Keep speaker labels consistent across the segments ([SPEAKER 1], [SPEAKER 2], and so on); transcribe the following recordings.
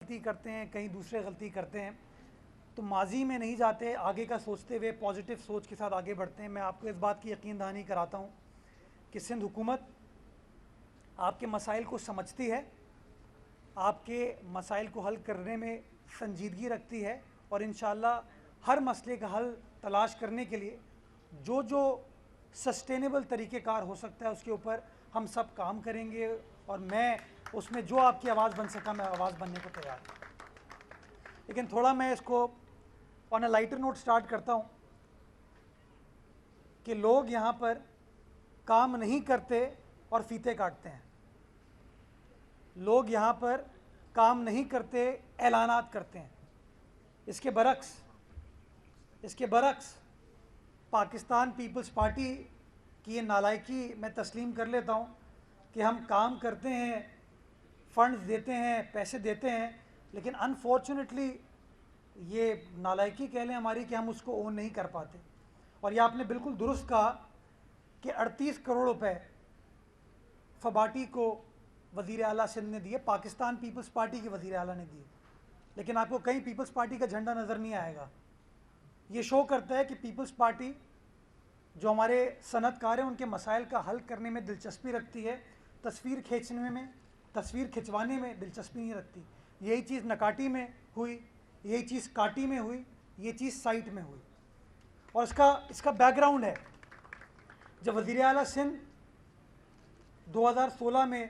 [SPEAKER 1] गलती करते हैं, कहीं दूसरे गलती करते हैं, तो माजी में नहीं जाते, आगे का सोचते हुए पॉजिटिव सोच के साथ आगे बढ़ते हैं। मैं आपको इस बात की यकीन दहानी कराता हूँ कि सिंध हुकूमत आपके मसाइल को समझती है, आपके मसाइल को हल करने में संजीदगी रखती है और इंशाअल्लाह हर मसले का हल तलाश करने के लिए जो जो सस्टेनेबल तरीक़ेकार हो सकता है उसके ऊपर हम सब काम करेंगे। और मैं उसमें जो आपकी आवाज़ बन सका मैं आवाज़ बनने को तैयार हूँ। लेकिन थोड़ा मैं इसको on a lighter note start करता हूँ कि लोग यहाँ पर काम नहीं करते और फीते काटते हैं। लोग यहाँ पर काम नहीं करते, ऐलानात करते हैं। इसके बरक्स पाकिस्तान पीपल्स पार्टी की ये नालायकी मैं तस्लीम कर लेता हूँ कि हम काम करते हैं, फंड्स देते हैं, पैसे देते हैं, लेकिन अनफॉर्चुनेटली ये नालायकी कह लें हमारी कि हम उसको ओन नहीं कर पाते। और ये आपने बिल्कुल दुरुस्त कहा कि 38 करोड़ रुपए फबाटी को वज़ीर आला सिंध ने दिए, पाकिस्तान पीपल्स पार्टी के वज़ीर आला ने दिए, लेकिन आपको कहीं पीपल्स पार्टी का झंडा नज़र नहीं आएगा। ये शो करता है कि पीपल्स पार्टी जो हमारे सनतकार हैं उनके मसाइल का हल करने में दिलचस्पी रखती है, तस्वीर खिंचवाने में दिलचस्पी नहीं रखती। यही चीज़ नकाटी में हुई, यही चीज़ काटी में हुई, ये चीज़ साइट में हुई। और इसका बैकग्राउंड है, जब वज़ीर आला सिंध 2016 में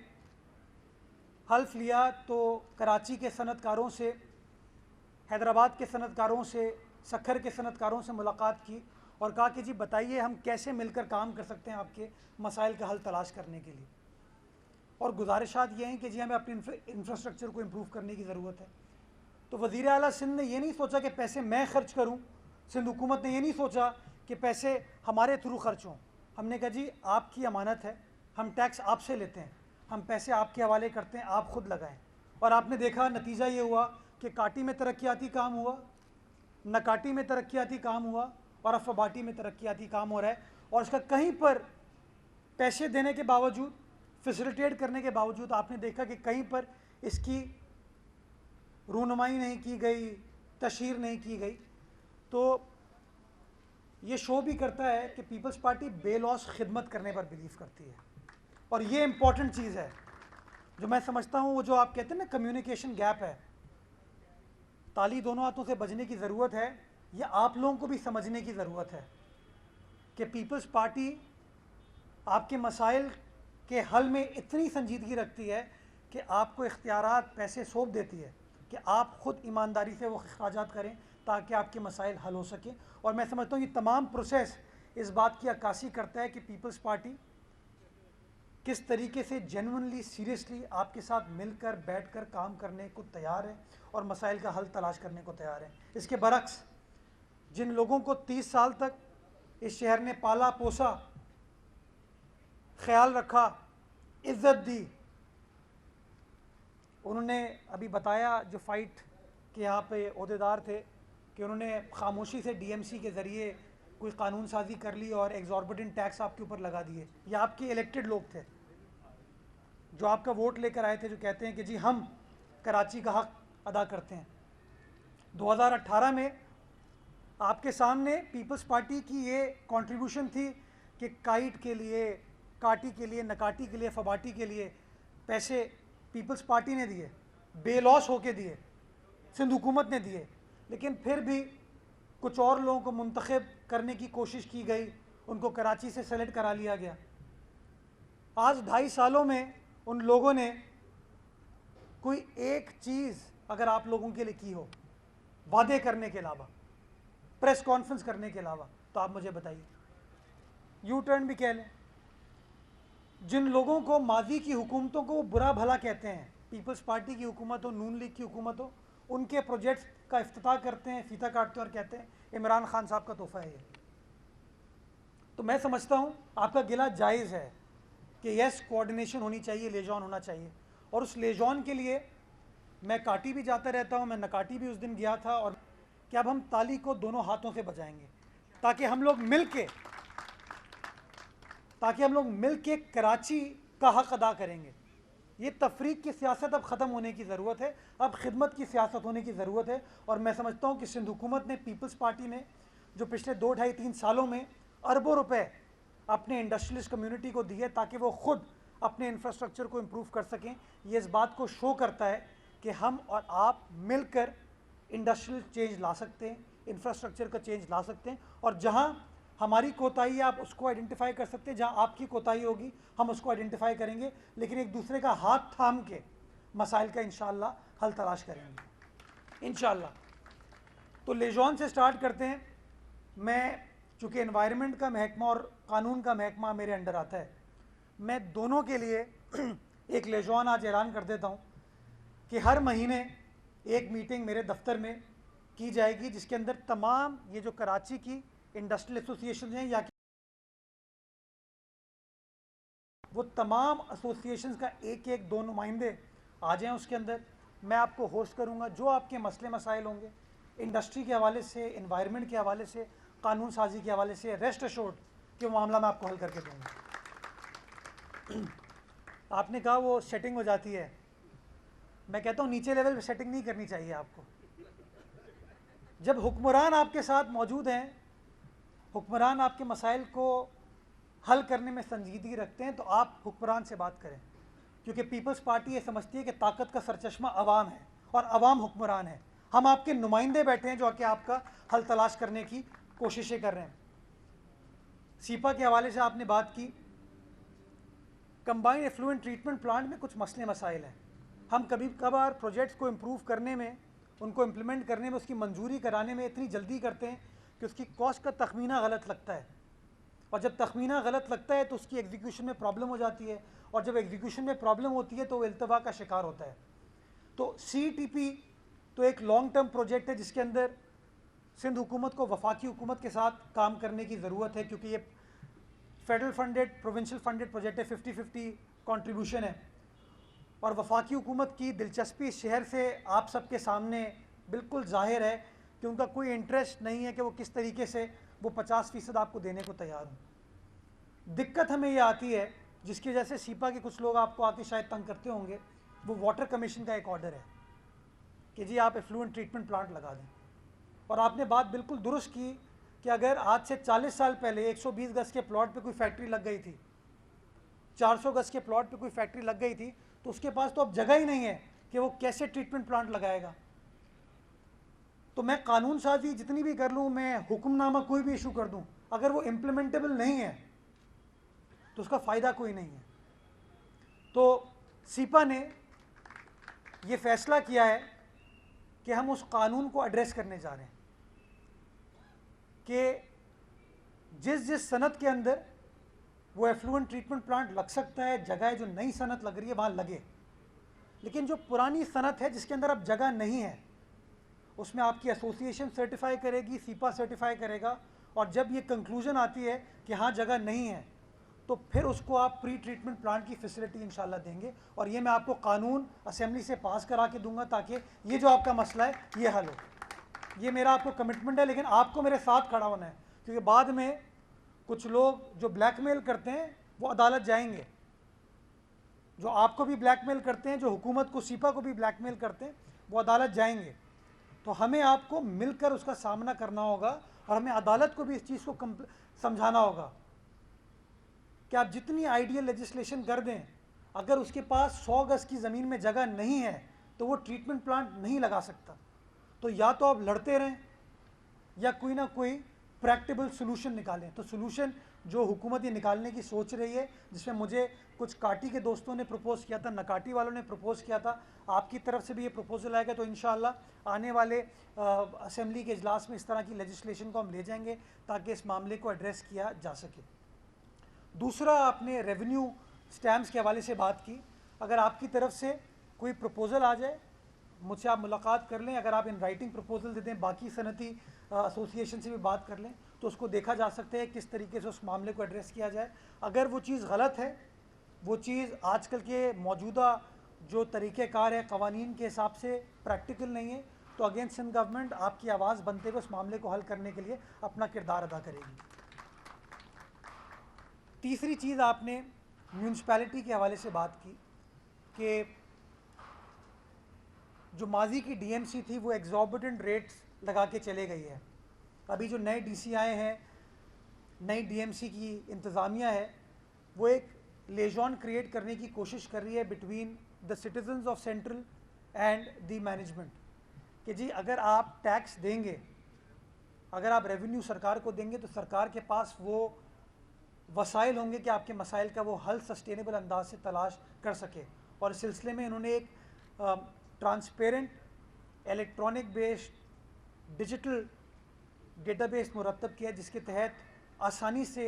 [SPEAKER 1] हल्फ लिया तो कराची के सनतकारों से, हैदराबाद के सनतकारों से, सक्खर के सनतकारों से मुलाकात की और कहा कि जी बताइए हम कैसे मिलकर काम कर सकते हैं आपके मसाइल का हल तलाश करने के लिए। और गुजारिशात ये हैं कि जी हमें अपने इंफ्रास्ट्रक्चर को इम्प्रूव करने की ज़रूरत है। तो वज़ीर आला सिंध ने ये नहीं सोचा कि पैसे मैं खर्च करूं, सिंध हुकूमत ने ये नहीं सोचा कि पैसे हमारे थ्रू खर्च हों। हमने कहा जी आपकी अमानत है, हम टैक्स आपसे लेते हैं, हम पैसे आपके हवाले करते हैं, आप खुद लगाएं। और आपने देखा नतीजा ये हुआ कि काटी में तरक्याती काम हुआ, नकाटी में तरक्याती काम हुआ और अब फबाटी में तरक्याती काम हो रहा है। और इसका कहीं पर पैसे देने के बावजूद, फैसिलिटेट करने के बावजूद आपने देखा कि कहीं पर इसकी रूनुमाई नहीं की गई, तशहीर नहीं की गई। तो ये शो भी करता है कि पीपल्स पार्टी बेलॉस खिदमत करने पर बिलीव करती है। और ये इंपॉर्टेंट चीज़ है जो मैं समझता हूँ, वो जो आप कहते हैं ना कम्युनिकेशन गैप है, ताली दोनों हाथों से बजने की ज़रूरत है। ये आप लोगों को भी समझने की ज़रूरत है कि पीपल्स पार्टी आपके मसाइल के हल में इतनी संजीदगी रखती है कि आपको इख्तियारात, पैसे सौंप देती है कि आप ख़ुद ईमानदारी से वो अखराजात करें ताकि आपके मसाइल हल हो सकें। और मैं समझता हूँ ये तमाम प्रोसेस इस बात की अक्कासी करता है कि पीपल्स पार्टी किस तरीके से जेन्युइनली, सीरियसली आपके साथ मिलकर बैठकर काम करने को तैयार है और मसाइल का हल तलाश करने को तैयार है। इसके बरक्स जिन लोगों को 30 साल तक इस शहर ने पाला पोसा, ख्याल रखा, इज़्ज़त दी, उन्होंने अभी बताया जो फ़ाइट के यहाँ पे ओहदेदार थे कि उन्होंने खामोशी से डीएमसी के ज़रिए कोई कानून साजी कर ली और एग्जॉर्बिटेंट टैक्स आपके ऊपर लगा दिए। ये आपके इलेक्टेड लोग थे जो आपका वोट लेकर आए थे, जो कहते हैं कि जी हम कराची का हक अदा करते हैं। 2018 में आपके सामने पीपल्स पार्टी की ये कंट्रीब्यूशन थी कि काइट के लिए, काटी के लिए, नकाटी के लिए, फबाटी के लिए पैसे पीपल्स पार्टी ने दिए, बेलॉस होके दिए, सिंध हुकूमत ने दिए। लेकिन फिर भी कुछ और लोगों को मुंतखब करने की कोशिश की गई, उनको कराची से सेलेक्ट करा लिया गया। आज 2.5 सालों में उन लोगों ने कोई एक चीज़ अगर आप लोगों के लिए की हो, वादे करने के अलावा, प्रेस कॉन्फ्रेंस करने के अलावा, तो आप मुझे बताइए। यू टर्न भी कह लें, जिन लोगों को माजी की हुकूमतों को वो बुरा भला कहते हैं, पीपल्स पार्टी की हुकूमत हो, नून लीग की हुकूमत हो, उनके प्रोजेक्ट्स का इफ्तिताह करते हैं, फीता काटते हैं और कहते हैं इमरान खान साहब का तोहफ़ा है ये। तो मैं समझता हूँ आपका गिला जायज़ है कि यस, कोऑर्डिनेशन होनी चाहिए, लेजॉन होना चाहिए। और उस लेजॉन के लिए मैं काटी भी जाता रहता हूँ, मैं नकाटी भी उस दिन गया था। और कि अब हम ताली को दोनों हाथों से बजाएंगे ताकि हम लोग मिल के कराची का हक अदा करेंगे। ये तफरीक की सियासत अब ख़त्म होने की ज़रूरत है, अब खिदमत की सियासत होने की ज़रूरत है। और मैं समझता हूँ कि सिंध हुकूमत ने, पीपल्स पार्टी ने, जो पिछले 2, 2.5, 3 सालों में अरबों रुपए अपने इंडस्ट्रियलिस्ट कम्युनिटी को दिए ताकि वो खुद अपने इंफ्रास्ट्रक्चर को इम्प्रूव कर सकें, ये इस बात को शो करता है कि हम और आप मिलकर इंडस्ट्रियल चेंज ला सकते हैं, इंफ्रास्ट्रक्चर का चेंज ला सकते हैं। और जहाँ हमारी कोताही है आप उसको आइडेंटिफाई कर सकते हैं, जहाँ आपकी कोताही होगी हम उसको आइडेंटिफाई करेंगे, लेकिन एक दूसरे का हाथ थाम के मसाइल का इंशाअल्लाह हल तलाश करेंगे इंशाअल्लाह। तो लेजॉन से स्टार्ट करते हैं। मैं चूँकि एनवायरनमेंट का महकमा और कानून का महकमा मेरे अंडर आता है, मैं दोनों के लिए एक लेजॉन आज ऐलान कर देता हूँ कि हर महीने एक मीटिंग मेरे दफ्तर में की जाएगी, जिसके अंदर तमाम ये जो कराची की इंडस्ट्रियल एसोसिएशन हैं या वो तमाम एसोसिएशंस का एक एक 2 नुमाइंदे आ जाएँ उसके अंदर। मैं आपको होस्ट करूँगा, जो आपके मसले मसाइल होंगे इंडस्ट्री के हवाले से, इन्वायरमेंट के हवाले से, कानून साजी के हवाले से, रेस्ट एश्योर्ड कि वो मामला मैं आपको हल करके दूँगा। आपने कहा वो सेटिंग हो जाती है, मैं कहता हूँ नीचे लेवल पे सेटिंग नहीं करनी चाहिए आपको। जब हुक्मरान आपके साथ मौजूद हैं, हुक्मरान आपके मसाइल को हल करने में संजीदगी रखते हैं, तो आप हुक्मरान से बात करें, क्योंकि पीपल्स पार्टी ये समझती है कि ताकत का सरचश्मा अवाम है और अवाम हुक्मरान है। हम आपके नुमाइंदे बैठे हैं जो आके आपका हल तलाश करने की कोशिशें कर रहे हैं। सीपा के हवाले से आपने बात की, कंबाइंड एफ्लुएंट ट्रीटमेंट प्लांट में कुछ मसले मसाइल हैं। हम कभी कभार प्रोजेक्ट्स को इम्प्रूव करने में, उनको इम्प्लीमेंट करने में, उसकी मंजूरी कराने में इतनी जल्दी करते हैं कि उसकी कॉस्ट का तखमीना गलत लगता है, और जब तखमीना गलत लगता है तो उसकी एग्जीक्यूशन में प्रॉब्लम हो जाती है, और जब एग्जीक्यूशन में प्रॉब्लम होती है तो वो इल्तवा का शिकार होता है। तो CTP तो एक लॉन्ग टर्म प्रोजेक्ट है जिसके अंदर सिंध हुकूमत को वफाकी हुकूमत के साथ काम करने की ज़रूरत है, क्योंकि ये federal funded, provincial funded project है, 50-50 कॉन्ट्रीब्यूशन है। और वफाकी हुकूमत की दिलचस्पी इस शहर से आप सबके सामने बिल्कुल जाहिर है कि उनका कोई इंटरेस्ट नहीं है कि वो किस तरीके से वो 50% आपको देने को तैयार हों। दिक्कत हमें ये आती है, जिसकी वजह से सीपा के कुछ लोग आपको आके शायद तंग करते होंगे, वो वाटर कमीशन का एक ऑर्डर है कि जी आप एफ्लुएंट ट्रीटमेंट प्लांट लगा दें। और आपने बात बिल्कुल दुरुस्त की कि अगर आज से 40 साल पहले 120 गज के प्लॉट पे कोई फैक्ट्री लग गई थी, 400 गज के प्लॉट पे कोई फैक्ट्री लग गई थी, तो उसके पास तो अब जगह ही नहीं है कि वो कैसे ट्रीटमेंट प्लांट लगाएगा। तो मैं कानून साजी जितनी भी कर लूँ, मैं हुक्मनामा कोई भी इशू कर दूँ, अगर वो इम्प्लीमेंटेबल नहीं है तो उसका फ़ायदा कोई नहीं है। तो सीपा ने ये फ़ैसला किया है कि हम उस कानून को एड्रेस करने जा रहे हैं कि जिस जिस सनत के अंदर वो एफ्लुएंट ट्रीटमेंट प्लांट लग सकता है, जगह जो नई सनत लग रही है वहाँ लगे, लेकिन जो पुरानी सनत है जिसके अंदर अब जगह नहीं है, उसमें आपकी एसोसिएशन सर्टिफाई करेगी, सीपा सर्टिफाई करेगा, और जब ये कंक्लूजन आती है कि हाँ जगह नहीं है, तो फिर उसको आप प्री ट्रीटमेंट प्लांट की फैसिलिटी इंशाल्लाह देंगे। और ये मैं आपको कानून असेंबली से पास करा के दूंगा ताकि ये जो आपका मसला है ये हल हो। ये मेरा आपको कमिटमेंट है, लेकिन आपको मेरे साथ खड़ा होना है, क्योंकि बाद में कुछ लोग जो ब्लैकमेल करते हैं वो अदालत जाएंगे, जो आपको भी ब्लैकमेल करते हैं, जो हुकूमत को, सीपा को भी ब्लैकमेल करते हैं, वो अदालत जाएंगे। तो हमें आपको मिलकर उसका सामना करना होगा, और हमें अदालत को भी इस चीज़ को समझाना होगा कि आप जितनी आइडियल लेजिस्लेशन कर दें, अगर उसके पास 100 गज की ज़मीन में जगह नहीं है तो वो ट्रीटमेंट प्लांट नहीं लगा सकता। तो या तो आप लड़ते रहें या कोई ना कोई प्रैक्टिकल सोल्यूशन निकालें। तो सोल्यूशन जो हुकूमत ये निकालने की सोच रही है, जिसमें मुझे कुछ काटी के दोस्तों ने प्रपोज़ किया था, नकाटी वालों ने प्रपोज़ किया था, आपकी तरफ से भी ये प्रपोज़ल आएगा, तो इंशाअल्लाह आने वाले असेंबली के इजलास में इस तरह की लेजिस्लेशन को हम ले जाएंगे ताकि इस मामले को एड्रेस किया जा सके। दूसरा, आपने रेवेन्यू स्टैम्प्स के हवाले से बात की। अगर आपकी तरफ से कोई प्रपोज़ल आ जाए, मुझसे आप मुलाकात कर लें, अगर आप इन राइटिंग प्रपोज़ल दे दें, बाकी सनती एसोसिएशन से भी बात कर लें, तो उसको देखा जा सकता है किस तरीके से उस मामले को एड्रेस किया जाए। अगर वो चीज़ गलत है, वो चीज़ आजकल के मौजूदा जो तरीक़ेकार है क़वानीन के हिसाब से प्रैक्टिकल नहीं है, तो अगेन सिंध गवर्नमेंट आपकी आवाज़ बनते हुए उस मामले को हल करने के लिए अपना किरदार अदा करेगी। तीसरी चीज़, आपने म्यूनसिपैलिटी के हवाले से बात की कि जो माजी की डीएमसी थी वो एग्जॉर्बिटेंट रेट्स लगा के चले गई है। अभी जो नए डीसी आए हैं, नई डीएमसी की इंतज़ामिया है, वो एक लेजॉन क्रिएट करने की कोशिश कर रही है between the citizens of central and the management कि जी अगर आप टैक्स देंगे, अगर आप रेवेन्यू सरकार को देंगे तो सरकार के पास वो वसाइल होंगे कि आपके मसाइल का वो हल सस्टेनेबल अंदाज से तलाश कर सके। और इस सिलसिले में इन्होंने एक transparent electronic based digital database मुरतब किया जिसके तहत आसानी से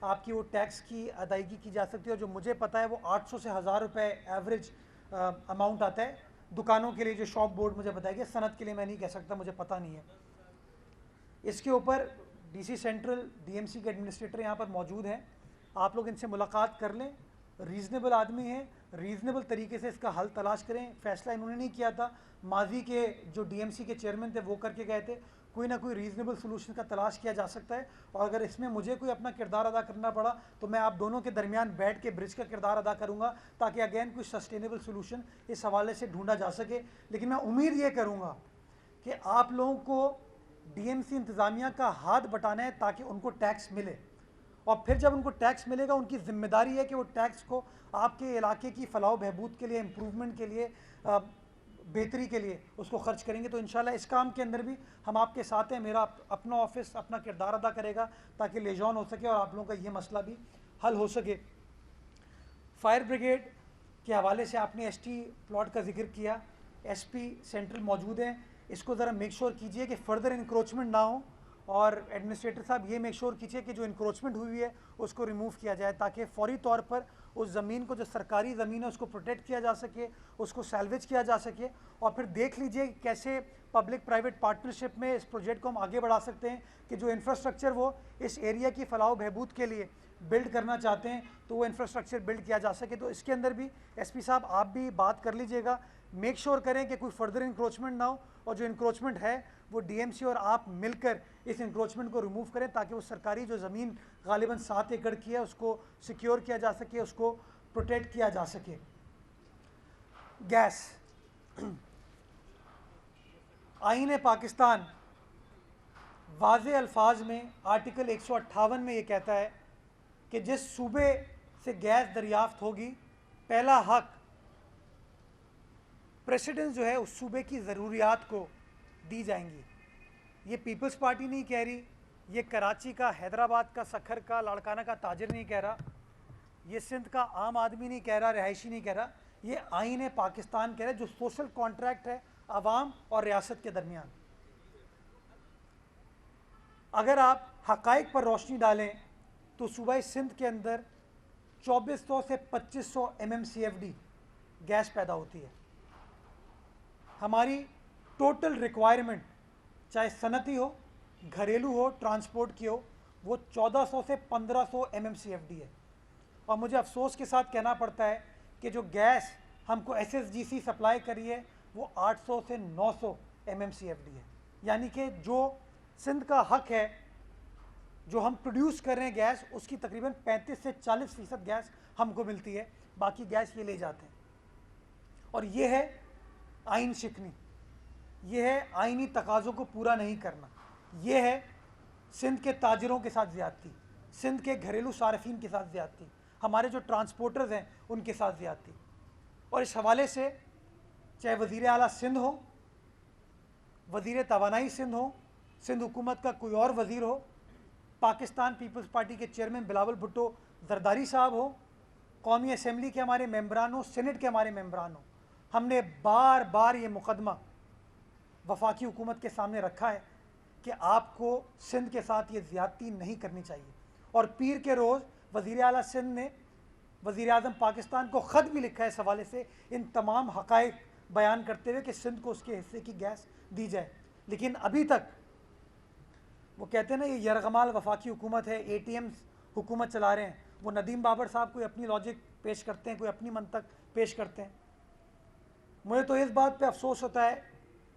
[SPEAKER 1] आपकी वो टैक्स की अदायगी की जा सकती है। और जो मुझे पता है वो 800 से 1000 रुपये एवरेज अमाउंट आता है दुकानों के लिए, जो शॉप बोर्ड मुझे बताया गया। सनत के लिए मैं नहीं कह सकता, मुझे पता नहीं है। इसके ऊपर डीसी सेंट्रल, डीएमसी के एडमिनिस्ट्रेटर यहाँ पर मौजूद हैं, आप लोग इनसे मुलाकात कर लें। रीज़नेबल आदमी हैं, रीज़नेबल तरीके से इसका हल तलाश करें। फ़ैसला इन्होंने नहीं किया था, माजी के जो डीएमसी के चेयरमैन थे वो करके गए थे। कोई ना कोई रीज़नेबल सोल्यूशन का तलाश किया जा सकता है। और अगर इसमें मुझे कोई अपना किरदार अदा करना पड़ा तो मैं आप दोनों के दरमियान बैठ के ब्रिज का किरदार अदा करूँगा, ताकि अगेन कोई सस्टेनेबल सोल्यूशन इस हवाले से ढूंढा जा सके। लेकिन मैं उम्मीद ये करूँगा कि आप लोगों को डीएमसी इंतज़ामिया का हाथ बटाना है ताकि उनको टैक्स मिले, और फिर जब उनको टैक्स मिलेगा उनकी ज़िम्मेदारी है कि वो टैक्स को आपके इलाके की फलाह बहबूद के लिए, इम्प्रूवमेंट के लिए, बेहतरी के लिए उसको खर्च करेंगे। तो इंशाल्लाह इस काम के अंदर भी हम आपके साथ हैं। मेरा अपना ऑफिस अपना किरदार अदा करेगा ताकि लेजॉन हो सके और आप लोगों का ये मसला भी हल हो सके। फायर ब्रिगेड के हवाले से आपने एसटी प्लॉट का जिक्र किया, एसपी सेंट्रल मौजूद हैं, इसको ज़रा मेक श्योर कीजिए कि फ़र्दर इंक्रोचमेंट ना हो। और एडमिनिस्ट्रेटर साहब ये मेक श्योर कीजिए कि जो इंक्रोचमेंट हुई है उसको रिमूव किया जाए, ताकि फौरी तौर पर उस ज़मीन को, जो सरकारी ज़मीन है, उसको प्रोटेक्ट किया जा सके, उसको सैल्वेज किया जा सके। और फिर देख लीजिए कैसे पब्लिक प्राइवेट पार्टनरशिप में इस प्रोजेक्ट को हम आगे बढ़ा सकते हैं कि जो इंफ्रास्ट्रक्चर वो इस एरिया की फलाह बहबूद के लिए बिल्ड करना चाहते हैं तो वो इंफ्रास्ट्रक्चर बिल्ड किया जा सके। तो इसके अंदर भी एसपी साहब आप भी बात कर लीजिएगा, मेक श्योर करें कि कोई फर्दर इंक्रोचमेंट ना हो, और जो इंक्रोचमेंट है वो डीएमसी और आप मिलकर इस इंक्रोचमेंट को रिमूव करें, ताकि वो सरकारी जो ज़मीन गालिबन 7 एकड़ की है उसको सिक्योर किया जा सके, उसको प्रोटेक्ट किया जा सके। गैस, आईन पाकिस्तान वाज़े अल्फाज में आर्टिकल 158 में ये कहता है कि जिस सूबे से गैस दरियाफ्त होगी, पहला हक प्रेसिडेंस जो है उस सूबे की ज़रूरियात को दी जाएंगी। ये पीपल्स पार्टी नहीं कह रही, ये कराची का, हैदराबाद का, सखर का, लाड़काना का ताजिर नहीं कह रहा, ये सिंध का आम आदमी नहीं कह रहा, रिहायशी नहीं कह रहा, ये आईन पाकिस्तान कह रहा है, जो सोशल कॉन्ट्रैक्ट है आवाम और रियासत के दरमियान। अगर आप हक़ाइक़ पर रोशनी डालें तो सूबा सिंध के अंदर 2400 से 2500 MMCFD गैस पैदा होती है। हमारी टोटल रिक्वायरमेंट, चाहे सनती हो, घरेलू हो, ट्रांसपोर्ट की हो, वो 1400 से 1500 MMCFD है। और मुझे अफसोस के साथ कहना पड़ता है कि जो गैस हमको SSGC सप्लाई करी है वो 800 से 900 MMCFD है। यानी कि जो सिंध का हक है, जो हम प्रोड्यूस कर रहे हैं गैस, उसकी तकरीबन 35 से 40% गैस हमको मिलती है, बाकी गैस ये ले जाते हैं। और ये है आइन शिकनी, ये है आइनी तकाज़ों को पूरा नहीं करना, ये है सिंध के ताजिरों के साथ ज़्यादती, सिंध के घरेलू सार्फिन के साथ ज़्यादती, हमारे जो ट्रांसपोर्टर्स हैं उनके साथ ज़्यादती। और इस हवाले से चाहे वज़ीर आला सिंध हो, वज़ीर तवानाई सिंध हो, सिंध हुकूमत का कोई और वज़ीर हो, पाकिस्तान पीपल्स पार्टी के चेयरमैन बिलावल भुट्टो जरदारी साहब हो, कौमी असम्बली के हमारे मेम्बरान हो, सेनेट के हमारे मेम्बरान हो, हमने बार बार ये मुकदमा वफाकी हुकूमत के सामने रखा है कि आपको सिंध के साथ ये ज़्यादती नहीं करनी चाहिए। और पीर के रोज़ वज़ीर आला सिंध ने वज़ीर आज़म पाकिस्तान को ख़त भी लिखा है इस हवाले से, इन तमाम हक़ाइक़ बयान करते हुए कि सिंध को उसके हिस्से की गैस दी जाए। लेकिन अभी तक वो कहते हैं ना, ये यरगमाल वफाकी हुकूमत है, ATMs हुकूमत चला रहे हैं। वो नदीम बाबर साहब कोई अपनी लॉजिक पेश करते हैं, कोई अपनी मंतक पेश करते हैं। मुझे तो इस बात पे अफसोस होता है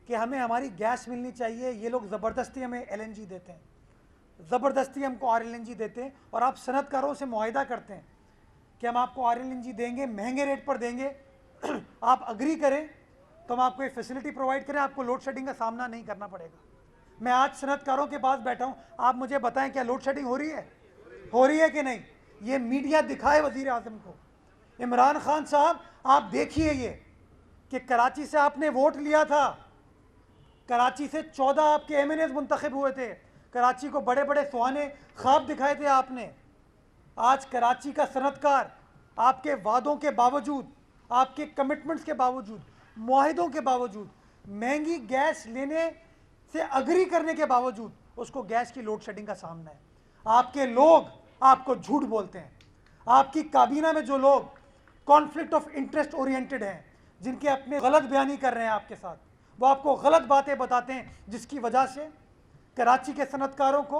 [SPEAKER 1] कि हमें हमारी गैस मिलनी चाहिए, ये लोग ज़बरदस्ती हमें LNG देते हैं, ज़बरदस्ती हमको RLNG देते हैं। और आप सनतकारों से मुआहिदा करते हैं कि हम आपको RLNG देंगे, महंगे रेट पर देंगे आप अग्री करें तो हम आपको ये फैसिलिटी प्रोवाइड करें, आपको लोड शेडिंग का सामना नहीं करना पड़ेगा। मैं आज सनतकारों के पास बैठा हूँ, आप मुझे बताएं क्या लोड शेडिंग हो रही है? हो रही है कि नहीं? ये मीडिया दिखाए वजीर आजम को। इमरान खान साहब, आप देखिए ये कि कराची से आपने वोट लिया था, कराची से 14 आपके एमएनएस मुंतखब हुए थे, कराची को बड़े बड़े सुहाने ख्वाब दिखाए थे आपने। आज कराची का सनतकार आपके वादों के बावजूद, आपके कमिटमेंट्स के बावजूद, मुआहिदों के बावजूद, महंगी गैस लेने से अग्री करने के बावजूद उसको गैस की लोड शेडिंग का सामना है। आपके लोग आपको झूठ बोलते हैं। आपकी काबीना में जो लोग कॉन्फ्लिक्ट ऑफ इंटरेस्ट ओरिएंटेड हैं, जिनके अपने गलत बयानी कर रहे हैं आपके साथ, वो आपको गलत बातें बताते हैं, जिसकी वजह से कराची के सनतकारों को,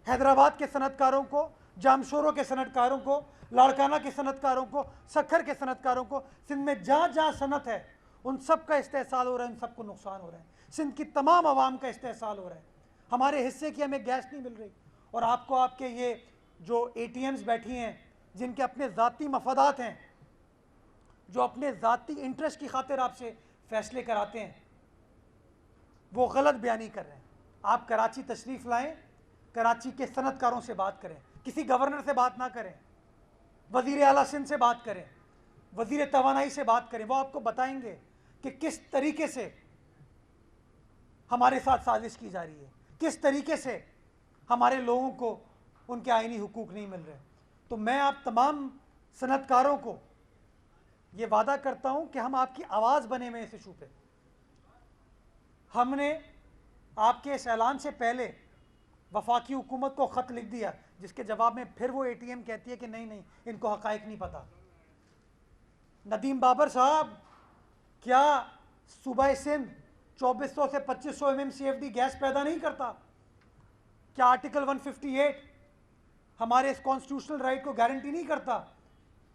[SPEAKER 1] हैदराबाद के सनतकारों को, जामशोरों के सनतकारों को, लाड़काना के सनतकारों को, सखर के सनतकारों को, सिंध में जहाँ जहाँ सनत है उन सब का इस्तेहसाल हो रहा है, उन सबको नुकसान हो रहा है। सिंध की तमाम आवाम का इस्तेहसाल हो रहा है। हमारे हिस्से की हमें गैस नहीं मिल रही, और आपको आपके ये जो ATMs बैठी हैं, जिनके अपने ज़ाती मफादात हैं, जो अपने ज़ाती इंटरेस्ट की खातिर आपसे फ़ैसले कराते हैं, वो गलत बयानी कर रहे हैं। आप कराची तशरीफ़ लाएं, कराची के सनतकारों से बात करें, किसी गवर्नर से बात ना करें, वज़ीर आला सिंध से बात करें, वज़ीर तवानाई से बात करें। वो आपको बताएंगे कि किस तरीके से हमारे साथ साजिश की जा रही है, किस तरीके से हमारे लोगों को उनके आईनी हुकूक नहीं मिल रहे। तो मैं आप तमाम सनतकारों को ये वादा करता हूँ कि हम आपकी आवाज़ बने में इस इशू पे। हमने आपके इस ऐलान से पहले वफाकी हुकूमत को ख़त लिख दिया, जिसके जवाब में फिर वो ATM कहती है कि नहीं नहीं, इनको हक़ाइक़ नहीं पता। नदीम बाबर साहब, क्या सूबा सिंध 2400 से 2500 MMCFD गैस पैदा नहीं करता? क्या आर्टिकल 158 हमारे इस कॉन्स्टिट्यूशनल राइट को गारंटी नहीं करता?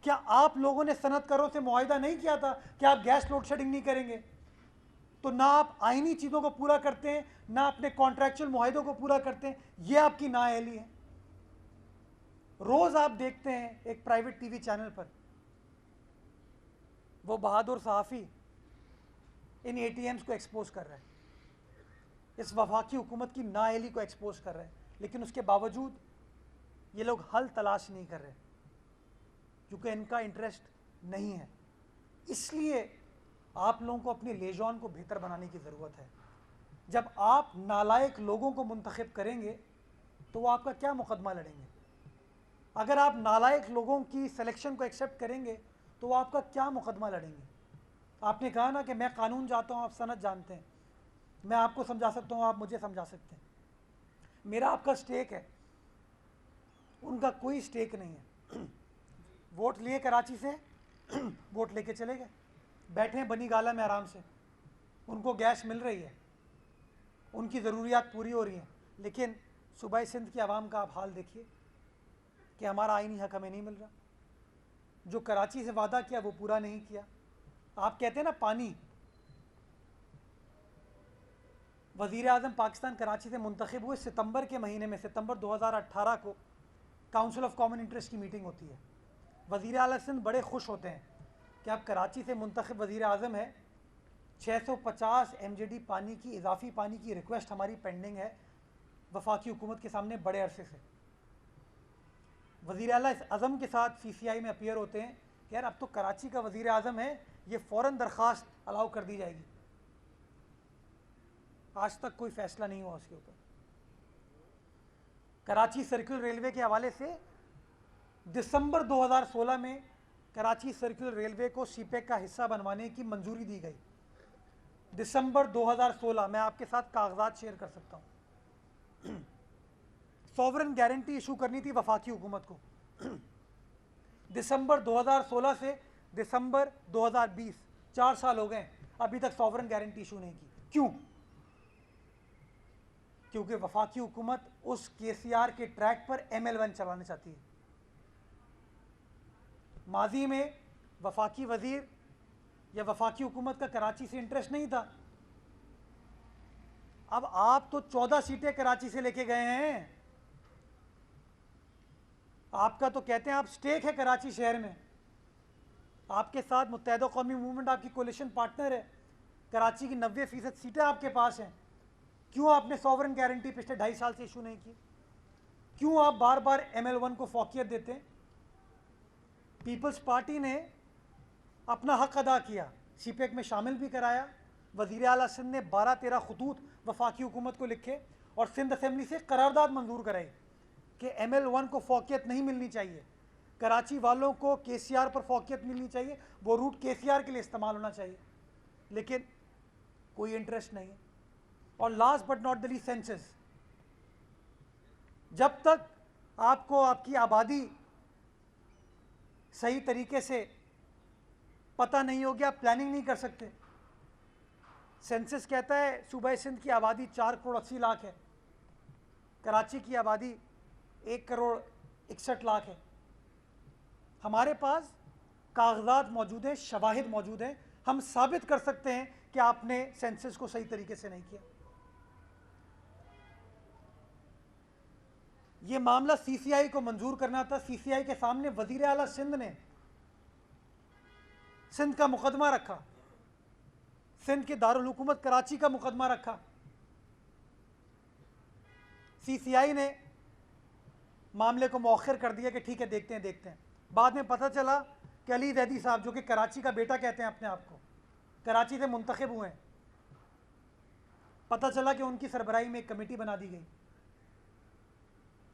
[SPEAKER 1] क्या आप लोगों ने सनतकारों से मुआहिदा नहीं किया था कि आप गैस लोड शेडिंग नहीं करेंगे? तो ना आप आईनी चीज़ों को पूरा करते हैं, ना अपने कॉन्ट्रैक्चुअल मुआहिदों को पूरा करते हैं। ये आपकी नाअहली है। रोज़ आप देखते हैं एक प्राइवेट TV चैनल पर वो बहादुर सहाफ़ी इन ATMs को एक्सपोज कर रहा है, इस वफाकी हुकूमत की नाअहली को एक्सपोज कर रहे हैं, लेकिन उसके बावजूद ये लोग हल तलाश नहीं कर रहे, क्योंकि इनका इंटरेस्ट नहीं है। इसलिए आप लोगों को अपनी लेजॉन को बेहतर बनाने की ज़रूरत है। जब आप नालायक लोगों को मुंतखब करेंगे तो वो आपका क्या मुकदमा लड़ेंगे? अगर आप नालायक लोगों की सिलेक्शन को एक्सेप्ट करेंगे तो वो आपका क्या मुकदमा लड़ेंगे? आपने कहा ना कि मैं कानून जानता हूँ, आप सनत जानते हैं, मैं आपको समझा सकता हूँ, आप मुझे समझा सकते हैं। मेरा आपका स्टेक है, उनका कोई स्टेक नहीं है। वोट लिए कराची से, वोट लेके चले गए, बैठे हैं बनी गाला में आराम से, उनको गैस मिल रही है, उनकी ज़रूरियात पूरी हो रही हैं। लेकिन सूबा सिंध की आवाम का आप हाल देखिए कि हमारा आईनी हक हमें नहीं मिल रहा। जो कराची से वादा किया वो पूरा नहीं किया। आप कहते हैं ना पानी, वज़ीर आज़म पाकिस्तान कराची से मुंतखब हुए सितंबर के महीने में, सितंबर 2018 को काउंसिल ऑफ कॉमन इंटरेस्ट की मीटिंग होती है। वज़ीर आला सिंध बड़े खुश होते हैं कि अब कराची से मुंतखब वज़ीर आज़म है, 650 MJD पानी की, इजाफी पानी की रिक्वेस्ट हमारी पेंडिंग है वफाकी हुकूमत के सामने बड़े अरसे से। वज़ीर आला इस अज़म के साथ CCI में अपीयर होते हैं कि यार अब तो कराची का वज़ीर आज़म है, ये फ़ौरन दरख्वास्त अलाउ कर दी जाएगी। आज तक कोई फ़ैसला नहीं हुआ उसके ऊपर। कराची सर्कुलर रेलवे के हवाले से दिसंबर 2016 में कराची सर्कुलर रेलवे को CPEC का हिस्सा बनवाने की मंजूरी दी गई। दिसंबर 2016, मैं आपके साथ कागजात शेयर कर सकता हूँ। सॉवरन गारंटी इशू करनी थी वफाकी हुकूमत को। दिसंबर 2016 से दिसंबर 2020, 4 साल हो गए, अभी तक सॉवरन गारंटी इशू नहीं की। क्यों? क्योंकि वफाकी हुकूमत उस KCR के ट्रैक पर ML1 चलाना चाहती है। माजी में वफाकी वज़ीर या वफाकी हुकूमत का कराची से इंटरेस्ट नहीं था। अब आप तो 14 सीटें कराची से लेके गए हैं, आपका तो कहते हैं आप स्टेक है कराची शहर में, आपके साथ मुत्तहिदा कौमी मूवमेंट आपकी कोलिशन पार्टनर है, कराची की 90% सीटें आपके पास हैं, क्यों आपने सॉवरन गारंटी पिछले 2.5 साल से इशू नहीं की? क्यों आप बार बार ML1 को फौकियत देते हैं? पीपल्स पार्टी ने अपना हक अदा किया, CPEC में शामिल भी कराया, वज़ीर आला सिंध ने 12-13 खतूत वफाकी हुकूमत को लिखे और सिंध असेंबली से करारदाद मंजूर कराई कि ML1 को फौकियत नहीं मिलनी चाहिए, कराची वालों को KCR पर फौकियत मिलनी चाहिए, वो रूट KCR के लिए इस्तेमाल होना चाहिए, लेकिन कोई इंटरेस्ट नहीं है। और last but not the least, census. जब तक आपको आपकी आबादी सही तरीके से पता नहीं होगी, आप प्लानिंग नहीं कर सकते। सेंसस कहता है सूबा सिंध की आबादी 4 करोड़ 80 लाख है, कराची की आबादी 1 करोड़ 61 लाख है। हमारे पास कागजात मौजूद हैं, शवाहिद मौजूद हैं, हम साबित कर सकते हैं कि आपने सेंसस को सही तरीके से नहीं किया। ये मामला CCI को मंजूर करना था। CCI के सामने वजीर आला सिंध ने सिंध का मुकदमा रखा, सिंध के दारुल हुकूमत कराची का मुकदमा रखा। CCI ने मामले को मौखर कर दिया कि ठीक है, देखते हैं देखते हैं। बाद में पता चला कि अली जैदी साहब, जो कि कराची का बेटा कहते हैं अपने आप को, कराची से मुंतखब हुए हैं, पता चला कि उनकी सरबराही में एक कमेटी बना दी गई।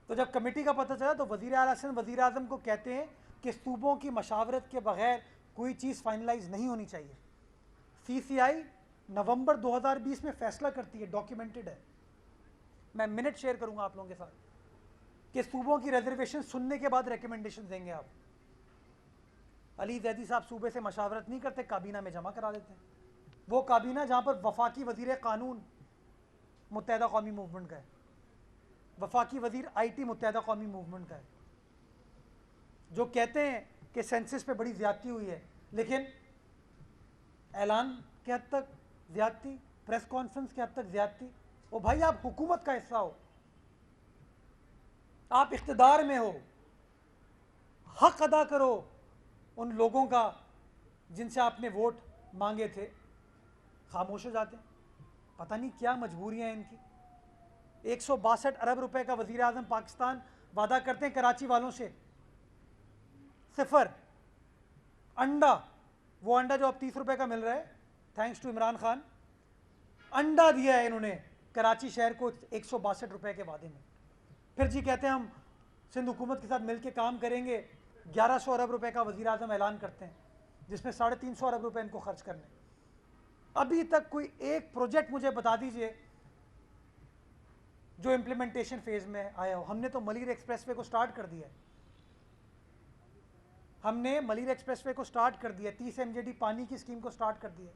[SPEAKER 1] तो जब कमेटी का पता चला तो वज़ीर आला सिंध वज़ीर आज़म को कहते हैं कि सूबों की मशावरत के बगैर कोई चीज़ फाइनलाइज नहीं होनी चाहिए। CCI नवंबर 2020 में फैसला करती है, डॉक्यूमेंटेड है, मैं मिनट शेयर करूंगा आप लोगों के साथ, कि सूबों की रिजर्वेशन सुनने के बाद रिकमेंडेशन देंगे आप। अली जैदी साहब सूबे से मशावरत नहीं करते, काबीना में जमा करा देते हैं। वो काबीना जहाँ पर वफाकी वज़ीर कानून मुत्तहिदा कौमी मूवमेंट का है, वफाकी वज़ीर IT मुत्तहिदा कौमी मूवमेंट का है, जो कहते हैं कि सेंसस पे बड़ी ज़्यादती हुई है, लेकिन ऐलान के हद तक ज़्यादती, प्रेस कॉन्फ्रेंस के हद तक ज़्यादती। ओ भाई, आप हुकूमत का हिस्सा हो, आप इख्तिदार में हो, हक अदा करो उन लोगों का जिनसे आपने वोट मांगे थे। खामोश हो जाते हैं, पता नहीं क्या मजबूरियाँ हैं इनकी। 162 अरब रुपए का वज़ीर आज़म पाकिस्तान वादा करते हैं कराची वालों से, सिफर। अंडा, वो अंडा जो अब 30 रुपए का मिल रहा है, थैंक्स टू इमरान खान, अंडा दिया है इन्होंने कराची शहर को 162 रुपए के वादे में। फिर जी कहते हैं हम सिंध हुकूमत के साथ मिलकर काम करेंगे, 1100 अरब रुपए का वज़ीर आज़म ऐलान करते हैं, जिसमें 350 अरब रुपए इनको खर्च करने। अभी तक कोई एक प्रोजेक्ट मुझे बता दीजिए जो इम्प्लीमेंटेशन फेज में आया हो। हमने तो मलिर एक्सप्रेसवे को स्टार्ट कर दिया है, हमने मलिर एक्सप्रेसवे को स्टार्ट कर दिया, 30 MJD पानी की स्कीम को स्टार्ट कर दिया,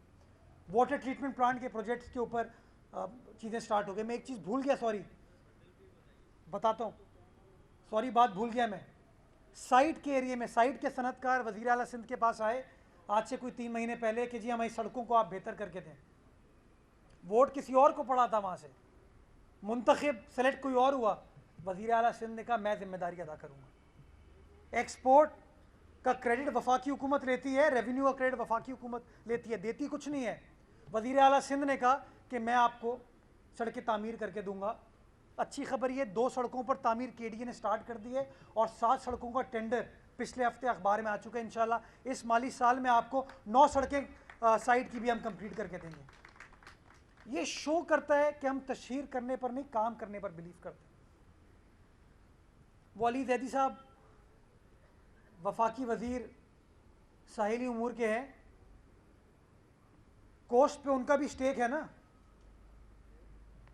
[SPEAKER 1] वाटर ट्रीटमेंट प्लांट के प्रोजेक्ट्स के ऊपर चीज़ें स्टार्ट हो गई। मैं एक चीज़ भूल गया, सॉरी, बताता हूँ, सॉरी, बात भूल गया मैं। साइट के एरिए में, साइट के सनतकार वज़ीर आला सिंध के पास आए आज से कोई 3 महीने पहले कि जी हमारी सड़कों को आप बेहतर करके दें। वोट किसी और को पड़ा था, वहाँ से मुंतखब सेलेक्ट कोई और हुआ, वज़ीर आला सिंध ने कहा मैं जिम्मेदारी अदा करूँगा। एक्सपोर्ट का क्रेडिट वफाकी हुकूमत लेती है, रेवेन्यू का क्रेडिट वफाकी हुकूमत लेती है, देती कुछ नहीं है। वज़ीर आला सिंध ने कहा कि मैं आपको सड़कें तामीर करके दूंगा। अच्छी खबर ये, 2 सड़कों पर तामीर KDA ने स्टार्ट कर दी है और 7 सड़कों का टेंडर पिछले हफ्ते अखबार में आ चुका है। इंशाल्लाह इस माली साल में आपको 9 सड़कें साइड की भी हम कंप्लीट करके देंगे। ये शो करता है कि हम तशहीर करने पर नहीं, काम करने पर बिलीव करते हैं। वो अली जैदी साहब वफाकी वज़ीर साहिली उमूर के हैं, कोस्ट पे उनका भी स्टेक है ना।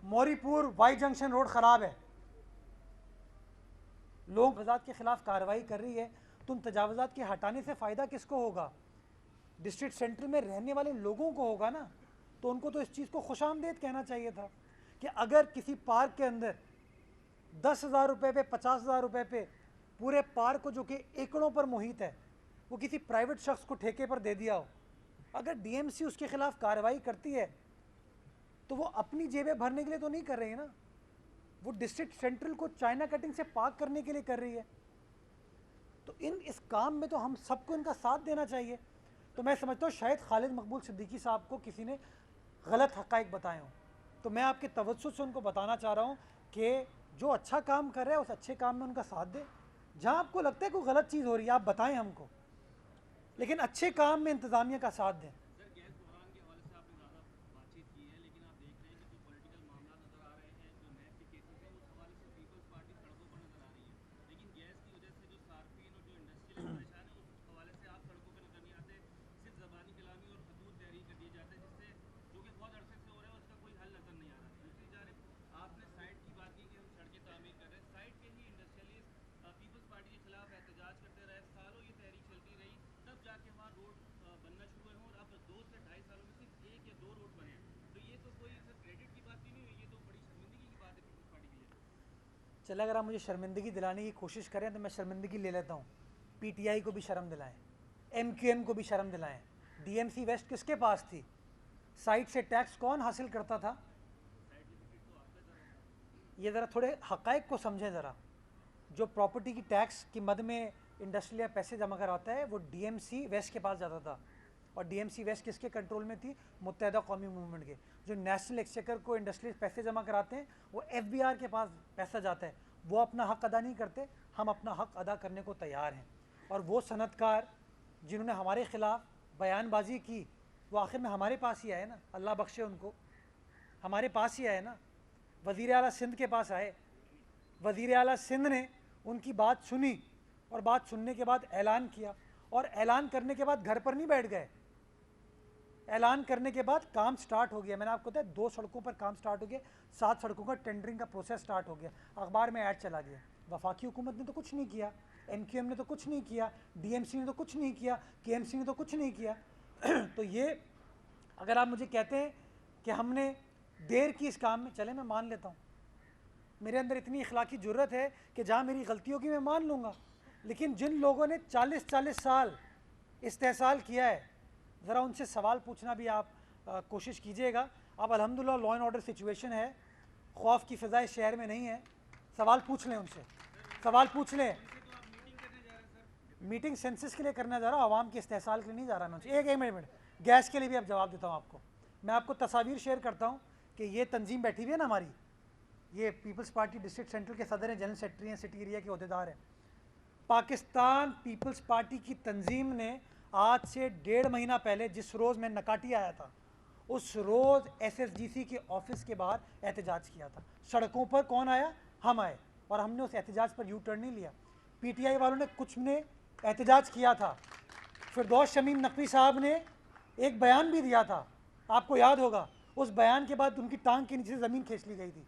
[SPEAKER 1] मौरीपुर वाई जंक्शन रोड ख़राब है, लोग तजावज़ात के ख़िलाफ़ कार्रवाई कर रही है, तो उन तजावज़ात के हटाने से फ़ायदा किसको होगा? डिस्ट्रिक्ट सेंटर में रहने वाले लोगों को होगा ना। तो उनको तो इस चीज़ को खुशामदीद कहना चाहिए था कि अगर किसी पार्क के अंदर 10,000 रुपये पे, 50,000 रुपये पे पूरे पार्क को, जो कि एकड़ों पर मुहित है, वो किसी प्राइवेट शख्स को ठेके पर दे दिया हो, अगर DMC उसके ख़िलाफ़ कार्रवाई करती है तो वो अपनी जेबें भरने के लिए तो नहीं कर रही है ना, वो डिस्ट्रिक्ट सेंट्रल को चाइना कटिंग से पाक करने के लिए कर रही है। तो इस काम में तो हम सबको इनका साथ देना चाहिए। तो मैं समझता हूँ शायद खालिद मकबूल सिद्दीकी साहब को किसी ने गलत हक़ाइक़ बताए हों। तो मैं आपके तवज्जुह से उनको बताना चाह रहा हूँ कि जो अच्छा काम कर रहे हैं उस अच्छे काम में उनका साथ दें। जहाँ आपको लगता है कोई गलत चीज़ हो रही है आप बताएं हमको, लेकिन अच्छे काम में इंतज़ामिया का साथ दें।
[SPEAKER 2] सर गैस बहरान के हवाले से आपने ज़्यादा बातचीत की है, लेकिन आप देख रहे हैं कि जो पॉलिटिकल मामला नज़र आ रहे हैं, जो नैब के केसेस हैं, उस हवाले से पीपल्स पार्टी सड़कों पर नज़र आ रही है। लेकिन गैस की वजह से जो सार्फिन और जो इंडस्ट्रियल परेशान है, उस हवाले से आप सड़कों पर नजर नहीं आते। सिर्फ ज़बानी कलामी और खतूत तहरीर कर दिए जाते हैं, जिससे जो कि बहुत अरसे से हो रहा है उसका कोई हल नज़र नहीं आ रहा। दूसरी जानब आपने साइट की बात की कि हम सड़कें तामीर कर रहे हैं, साइट के ही इंडस्ट्रियलिस्ट पीपल्स पार्टी के खिलाफ एहतजाज करते रहे, सालों ये तहरीक चलती रही, तब जाके वहाँ रोड बनना शुरू हुए हों, और अब 2 से 2.5 सालों में सिर्फ 1 या 2 रोड बने हैं। तो ये तो कोई सर क्रेडिट की बात ही नहीं हुई, ये तो बड़ी शर्मिंदगी की बात है पीपल्स पार्टी के लिए।
[SPEAKER 1] चले, अगर आप मुझे शर्मिंदगी दिलाने की कोशिश करें तो मैं शर्मिंदगी ले लेता हूँ। पीटीआई को भी शर्म दिलाएं, एमक्यूएम को भी शर्म दिलाएं। डीएमसी वेस्ट किसके पास थी? साइट से टैक्स कौन हासिल करता था? ये ज़रा थोड़े हक़ाइक़ को समझें ज़रा। जो प्रॉपर्टी की टैक्स की मद में इंडस्ट्रियल या पैसे जमा कराता है वो डीएमसी वेस्ट के पास जाता था। और डीएमसी वेस्ट किसके कंट्रोल में थी? मुत्तहिदा कौमी मूवमेंट के। जो नेशनल एक्सचेकर को इंडस्ट्रियल पैसे जमा कराते हैं वो एफबीआर के पास पैसा जाता है। वो अपना हक़ अदा नहीं करते, हम अपना हक़ अदा करने को तैयार हैं। और वो सनतकार जिन्होंने हमारे ख़िलाफ़ बयानबाजी की वो आखिर में हमारे पास ही आए ना, अल्लाह बख्शे उनको, हमारे पास ही आए ना। वज़ीर आला सिंध के पास आए, वज़ीर आला सिंध ने उनकी बात सुनी और बात सुनने के बाद ऐलान किया, और ऐलान करने के बाद घर पर नहीं बैठ गए। ऐलान करने के बाद काम स्टार्ट हो गया। मैंने आपको बताया 2 सड़कों पर काम स्टार्ट हो गया, 7 सड़कों का टेंडरिंग का प्रोसेस स्टार्ट हो गया, अखबार में ऐड चला गया। वफाकी हुकूमत ने तो कुछ नहीं किया, एमक्यूएम ने तो कुछ नहीं किया, डीएमसी ने तो कुछ नहीं किया, केएमसी ने तो कुछ नहीं किया। तो ये अगर आप मुझे कहते हैं कि हमने देर की इस काम में, चले मैं मान लेता हूँ, मेरे अंदर इतनी अखलाकी जुर्रत है कि जहाँ मेरी गलतियों की मैं मान लूँगा। लेकिन जिन लोगों ने 40-40 साल इस्तेहसाल किया है, ज़रा उनसे सवाल पूछना भी आप कोशिश कीजिएगा। अब अल्हम्दुलिल्लाह लॉ एंड ऑर्डर सिचुएशन है, खौफ की फ़िज़ा इस शहर में नहीं है। सवाल पूछ लें उनसे, सवाल पूछ लें। मीटिंग सेंसस के लिए करना जा रहा हूँ, आवाम के इस्तेहसाल के लिए नहीं जा रहा मैं उनसे। एक मिनट, गैस के लिए भी अब जवाब देता हूँ आपको। मैं आपको तस्वीर शेयर करता हूँ कि ये तंजीम बैठी हुई है ना हमारी, ये पीपल्स पार्टी डिस्ट्रिक्ट सेंट्रल के सदर हैं, जनरल सेक्रेटरी हैं, सिटी एरिया के अहदेदार हैं। पाकिस्तान पीपल्स पार्टी की तंजीम ने आज से 1.5 महीना पहले, जिस रोज़ मैं नकाटी आया था, उस रोज़ एसएसजीसी के ऑफिस के बाहर एहतजाज किया था। सड़कों पर कौन आया? हम आए, और हमने उस एहतजाज पर यू टर्न नहीं लिया। पीटीआई वालों ने कुछ ने एहतजाज किया था, फिरदौस शमीम नकवी साहब ने एक बयान भी दिया था, आपको याद होगा। उस बयान के बाद उनकी टांग के नीचे ज़मीन खींच ली गई थी।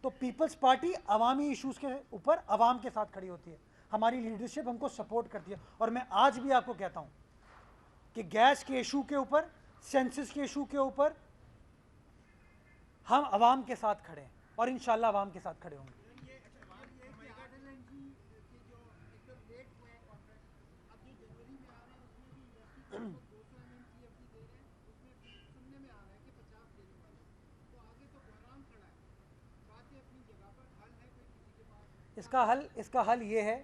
[SPEAKER 1] तो पीपल्स पार्टी अवामी इशूज़ के ऊपर अवाम के साथ खड़ी होती है, हमारी लीडरशिप हमको सपोर्ट करती है। और मैं आज भी आपको कहता हूँ कि गैस के इशू के ऊपर, सेंसस के इशू के ऊपर हम अवाम के साथ खड़े हैं, और इंशाल्लाह अवाम के साथ खड़े होंगे। इसका हल ये है,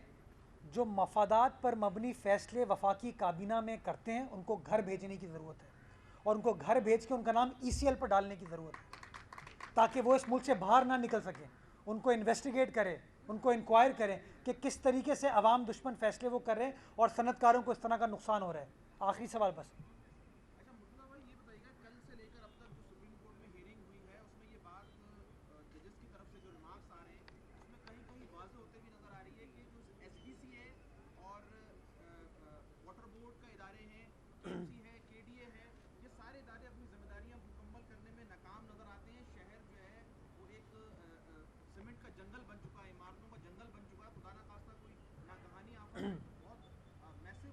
[SPEAKER 1] जो मफादात पर मबनी फ़ैसले वफाकी काबीना में करते हैं उनको घर भेजने की ज़रूरत है, और उनको घर भेज के उनका नाम ECL पर डालने की ज़रूरत है, ताकि वो इस मुल्क से बाहर ना निकल सकें। उनको इन्वेस्टिगेट करें, उनको इंक्वायर करें कि किस तरीके से अवाम दुश्मन फ़ैसले वो कर रहे हैं और सनतकारों को इस तरह का नुकसान हो रहा है। आखिरी सवाल बस।
[SPEAKER 2] अच्छा मुर्तज़ा भाई ये बताइएगा, कल से लेकर अब तक जो सुप्रीम कोर्ट में हियरिंग हुई है उसमें ये बात जजेस की तरफ से जो रिमार्क्स आ रहे हैं उसमें कहीं कहीं वाज़ेह होते हुए नज़र आ रही है कि जो SDC है और वाटर बोर्ड का इदारे हैं, KMC है, KDA है, ये सारे इदारे अपनी जिम्मेदारियां मुकम्मल करने में नाकाम नज़र आते हैं। शहर जो है वो एक सीमेंट का जंगल बन चुका है, इमारतों का जंगल बन चुका है। खुदा ना खास्ता कोई नागहानी आफत है तो बहुत मैसिव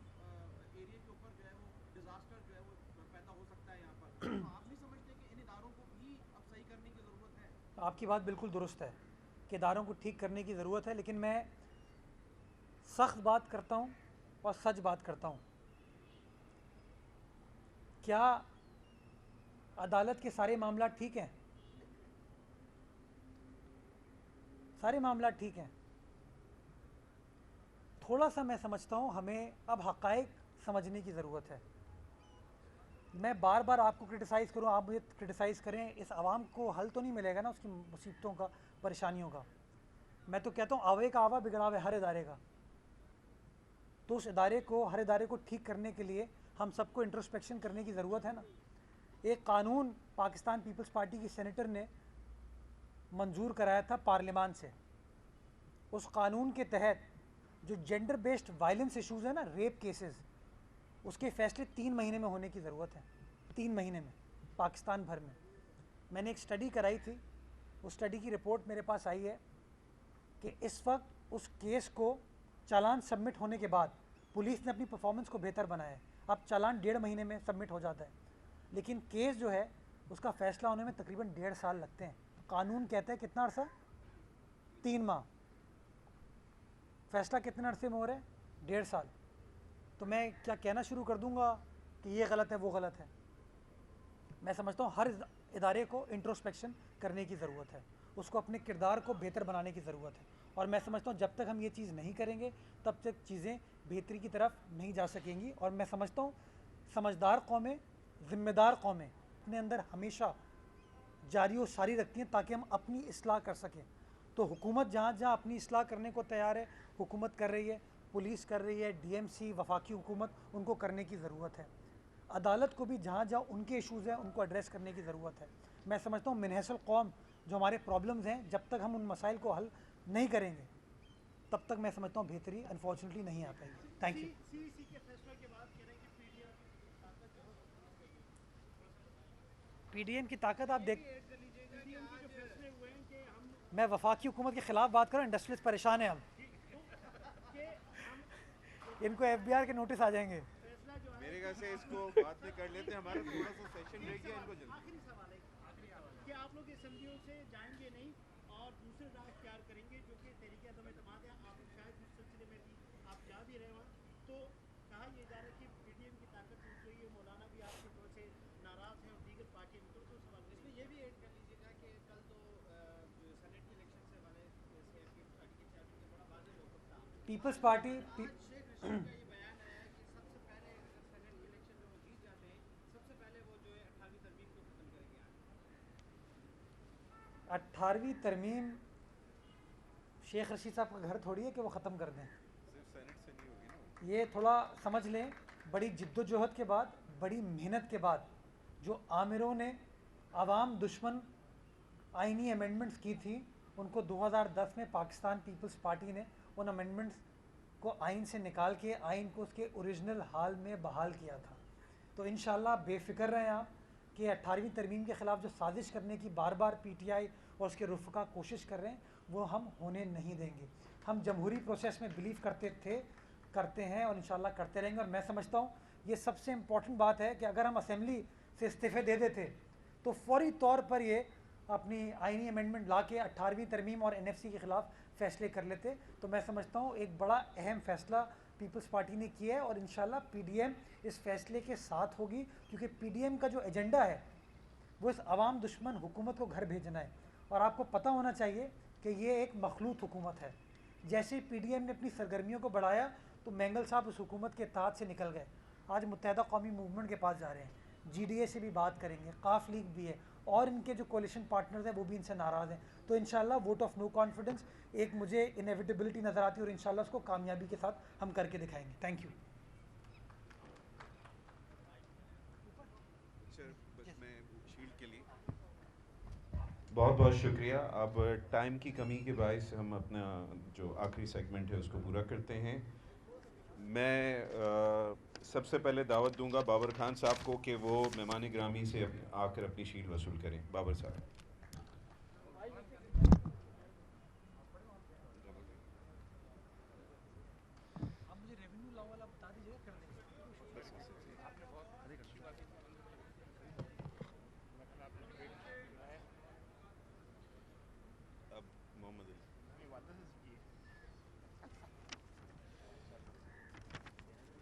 [SPEAKER 2] एरिया के ऊपर जो है वो डिजास्टर जो है वो पैदा हो सकता है यहाँ पर। तो आप नहीं समझते कि इन इदारों को भी अब सही करने की ज़रूरत है?
[SPEAKER 1] आपकी बात बिल्कुल दुरुस्त है कि इदारों को ठीक करने की ज़रूरत है, लेकिन मैं सख्त बात करता हूँ और सच बात करता हूँ। क्या अदालत के सारे मामला ठीक हैं? सारे मामला ठीक हैं? थोड़ा सा मैं समझता हूँ हमें अब हक़ाइक़ समझने की ज़रूरत है। मैं बार बार आपको क्रिटिसाइज़ करूं, आप मुझे क्रिटिसाइज़ करें, इस आवाम को हल तो नहीं मिलेगा ना उसकी मुसीबतों का, परेशानियों का। मैं तो कहता हूँ आवे का आवा बिगड़ावे हर इदारे का। तो उस इदारे को, हर इदारे को ठीक करने के लिए हम सबको इंट्रोस्पेक्शन करने की ज़रूरत है ना। एक कानून पाकिस्तान पीपल्स पार्टी की सेनेटर ने मंजूर कराया था पार्लियामान से। उस कानून के तहत जो जेंडर बेस्ड वायलेंस इश्यूज़ है ना, रेप केसेस, उसके फैसले 3 महीने में होने की ज़रूरत है। 3 महीने में पाकिस्तान भर में। मैंने एक स्टडी कराई थी, उस स्टडी की रिपोर्ट मेरे पास आई है कि इस वक्त उस केस को चालान सबमिट होने के बाद पुलिस ने अपनी परफॉर्मेंस को बेहतर बनाया है। अब चालान 1.5 महीने में सबमिट हो जाता है, लेकिन केस जो है उसका फ़ैसला होने में तकरीबन 1.5 साल लगते हैं। कानून कहता है कितना अरसा? 3 माह। फ़ैसला कितने अरसे में हो रहा है? 1.5 साल। तो मैं क्या कहना शुरू कर दूंगा कि ये गलत है, वो गलत है? मैं समझता हूँ हर इदारे को इंट्रोस्पेक्शन करने की ज़रूरत है, उसको अपने किरदार को बेहतर बनाने की ज़रूरत है। और मैं समझता हूँ जब तक हम ये चीज़ नहीं करेंगे तब तक चीज़ें बेहतरी की तरफ नहीं जा सकेंगी। और मैं समझता हूँ समझदार कौमें, ज़िम्मेदार कौमें अपने अंदर हमेशा जारी व सारी रखती हैं ताकि हम अपनी इस्लाह कर सकें। तो हुकूमत जहाँ जहाँ अपनी इस्लाह करने को तैयार है, हुकूमत कर रही है, पुलिस कर रही है, डीएमसी, वफाकी हुकूमत, उनको करने की ज़रूरत है। अदालत को भी जहाँ जहाँ उनके इशूज़ हैं उनको एड्रेस करने की ज़रूरत है। मैं समझता हूँ मिनहसल कौम जो हमारे प्रॉब्लम्स हैं, जब तक हम उन मसाइल को हल नहीं करेंगे तब तक मैं समझता हूँ बेहतरी अनफॉर्चुनेटली नहीं आ पाएगी। Thank you.
[SPEAKER 3] सीईसी के फैसले के बाद कह रहे हैं कि पीडीएम की ताकत जो
[SPEAKER 1] पीडीएम की ताकत आप देख,
[SPEAKER 3] ऐड कर लीजिएगा कि आज जो फैसले हुए हैं कि हम
[SPEAKER 1] मैं वफाकी हुकूमत के ख़िलाफ़ बात करूँ, इंडस्ट्रियलिस्ट परेशान है अब,
[SPEAKER 3] कि हम
[SPEAKER 1] इनको एफबीआर के नोटिस आ जाएंगे।
[SPEAKER 3] फैसला जो है
[SPEAKER 4] मेरे ख्याल से इसको बाद में कर लेते हैं, हमारा थोड़ा सा सेशन रह गया, इनको जल्दी।
[SPEAKER 3] आखिरी सवाल है कि आप लोग असेंबलियों से जाएंगे नहीं और दूसरे राह इख्तियार करेंगे जो कि तहरीक अदम एतमाद है। आप शायद इस सिलसिले में भी आप जा भी रहे हो, तो कहा यह जा रहा है कि पीडीएम की ताकत टूट रही है, मौलाना भी आपकी तरफ से नाराज़ हैं और दीगर पार्टियां भी। तो सवाल इसमें यह भी ऐड कर लीजिएगा कि कल तो सेनेट के इलेक्शन से हमारे पीपल्स पार्टी के चेयरमैन ने बड़ा वाज़ेह मौक़िफ़ था।
[SPEAKER 1] पीपल्स पार्टी
[SPEAKER 3] शेख रशीद का ये बयान आया है कि सबसे पहले अगर सेनेट के इलेक्शन में वो जीत जाते हैं, सबसे पहले वो जो है 18वीं तरमीम को ख़त्म करेंगे।
[SPEAKER 1] 18वीं तरमीम शेख रशीद साहब का घर थोड़ी है कि वो ख़त्म कर दें।
[SPEAKER 4] सिर्फ सेनेट से नहीं होगी ना।
[SPEAKER 1] ये थोड़ा समझ लें, बड़ी जिद्दोजहद के बाद, बड़ी मेहनत के बाद जो आमिरों ने आवाम दुश्मन आइनी अमेंडमेंट्स की थी, उनको 2010 में पाकिस्तान पीपल्स पार्टी ने उन अमेंडमेंट्स को आइन से निकाल के आइन को उसके ओरिजिनल हाल में बहाल किया था। तो इंशाल्लाह बेफ़िक्र रहें आप कि 18वीं तरमीम के ख़िलाफ़ जो साजिश करने की बार बार पीटीआई और उसके रुफ़का कोशिश कर रहे हैं, वो हम होने नहीं देंगे। हम जमहूरी प्रोसेस में बिलीव करते हैं और इंशाल्लाह करते रहेंगे। और मैं समझता हूँ ये सबसे इम्पॉर्टेंट बात है कि अगर हम असेंबली से इस्तीफ़े दे देते तो फौरी तौर पर ये अपनी आइनी अमेंडमेंट ला के 18वीं तरमीम और एनएफसी के ख़िलाफ़ फ़ैसले कर लेते। तो मैं समझता हूँ एक बड़ा अहम फ़ैसला पीपल्स पार्टी ने किया है और इंशाल्लाह पीडीएम इस फ़ैसले के साथ होगी, क्योंकि पीडीएम का जो एजेंडा है वो इस अवाम दुश्मन हुकूमत को घर भेजना है। और आपको पता होना चाहिए कि ये एक मखलूत हुकूमत है। जैसे पीडीएम ने अपनी सरगर्मियों को बढ़ाया तो मैंगल साहब उस हुकूमत के ताज से निकल गए, आज मुत्तहदा कौमी मूवमेंट के पास जा रहे हैं। जीडीए से भी बात करेंगे, काफ लीग भी है, और इनके जो कोलिशन पार्टनर्स हैं वो भी इनसे नाराज़ हैं। तो इंशाल्लाह वोट ऑफ नो कॉन्फिडेंस एक मुझे इनएविटेबिलिटी नज़र आती है और इंशाल्लाह उसको कामयाबी के साथ हम करके दिखाएंगे। Thank you.
[SPEAKER 4] अच्छा, बस मैं शील्ड के लिए
[SPEAKER 5] बहुत बहुत शुक्रिया। अब टाइम की कमी के बायस हम अपना जो आखिरी सेगमेंट है उसको पूरा करते हैं। मैं सबसे पहले दावत दूंगा बाबर खान साहब को कि वो मेहमान ग्रामी से आकर अपनी शील्ड वसूल करें। बाबर साहब।
[SPEAKER 1] आप मुझे रेवेन्यू लॉ वाला बता दीजिएगा, कर देंगे।
[SPEAKER 4] अब मोहम्मद अली।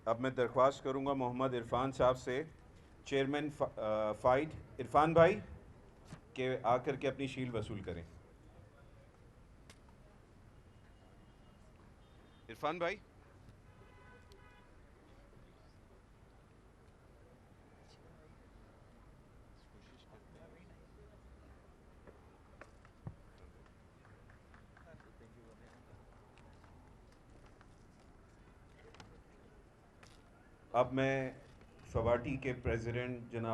[SPEAKER 5] अब मैं दरख्वास्त करूंगा मोहम्मद इरफान साहब से, चेयरमैन फ़ाइड इरफान भाई, के आकर के अपनी शील्ड वसूल करें।
[SPEAKER 4] इरफान भाई,
[SPEAKER 5] अब मैं फवाटी के प्रेसिडेंट जनाब